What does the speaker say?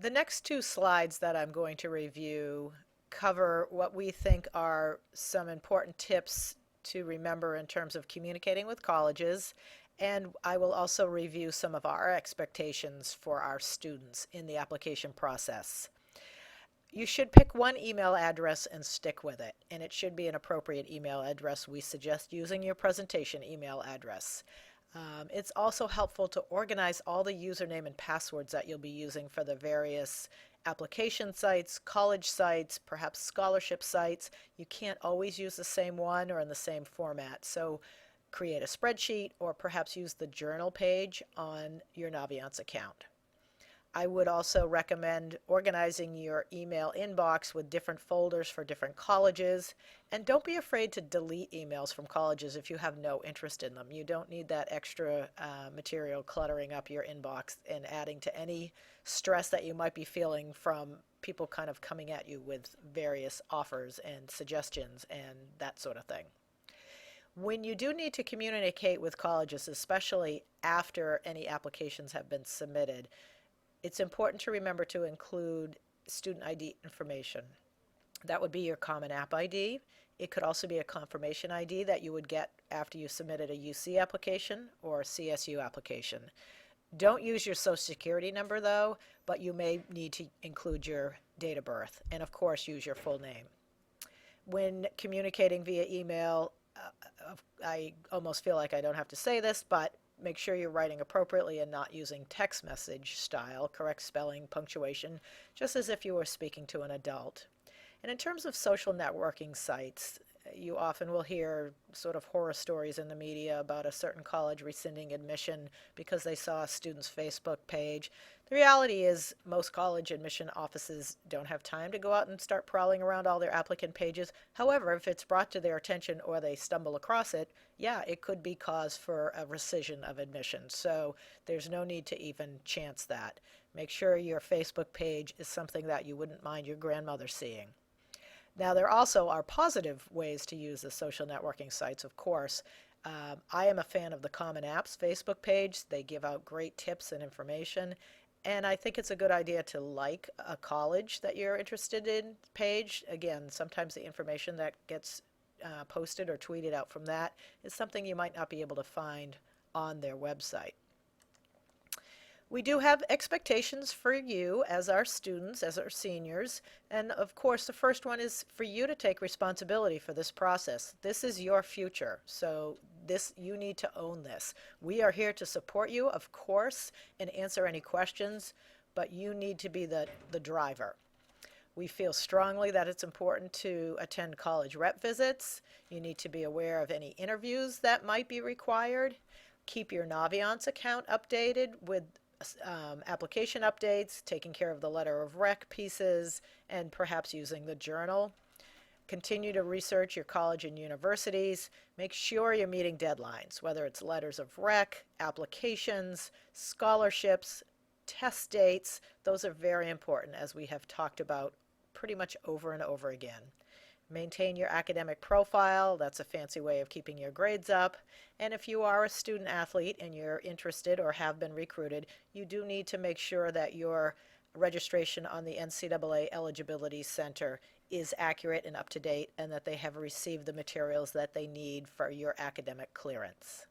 The next two slides that I'm going to review cover what we think are some important tips to remember in terms of communicating with colleges, and I will also review some of our expectations for our students in the application process. You should pick one email address and stick with it, and it should be an appropriate email address. We suggest using your presentation email address. It's also helpful to organize all the username and passwords that you'll be using for the various application sites, college sites, perhaps scholarship sites. You can't always use the same one or in the same format. So create a spreadsheet or perhaps use the journal page on your Naviance account. I would also recommend organizing your email inbox with different folders for different colleges. And don't be afraid to delete emails from colleges if you have no interest in them. You don't need that extra material cluttering up your inbox and adding to any stress that you might be feeling from people kind of coming at you with various offers and suggestions and that sort of thing. When you do need to communicate with colleges, especially after any applications have been submitted, it's important to remember to include student ID information. That would be your Common App ID. It could also be a confirmation ID that you would get after you submitted a UC application or a CSU application. Don't use your social security number though, but you may need to include your date of birth, and of course use your full name. When communicating via email, I almost feel like I don't have to say this, but make sure you're writing appropriately and not using text message style, correct spelling, punctuation, just as if you were speaking to an adult. And in terms of social networking sites, you often will hear sort of horror stories in the media about a certain college rescinding admission because they saw a student's Facebook page. The reality is most college admission offices don't have time to go out and start prowling around all their applicant pages. However, if it's brought to their attention or they stumble across it, yeah, it could be cause for a rescission of admission. So there's no need to even chance that. Make sure your Facebook page is something that you wouldn't mind your grandmother seeing. Now, there also are positive ways to use the social networking sites, of course. I am a fan of the Common Apps Facebook page. They give out great tips and information. And I think it's a good idea to like a college that you're interested in page. Again, sometimes the information that gets posted or tweeted out from that is something you might not be able to find on their website. We do have expectations for you as our students, as our seniors, and of course the first one is for you to take responsibility for this process. This is your future, so you need to own this. We are here to support you, of course, and answer any questions, but you need to be the driver. We feel strongly that it's important to attend college rep visits. You need to be aware of any interviews that might be required. Keep your Naviance account updated with application updates, taking care of the letter of rec pieces, and perhaps using the journal. Continue to research your college and universities. Make sure you're meeting deadlines, whether it's letters of rec, applications, scholarships, test dates. Those are very important, as we have talked about pretty much over and over again. Maintain your academic profile. That's a fancy way of keeping your grades up. And if you are a student athlete and you're interested or have been recruited, you do need to make sure that your registration on the NCAA Eligibility Center is accurate and up to date, and that they have received the materials that they need for your academic clearance.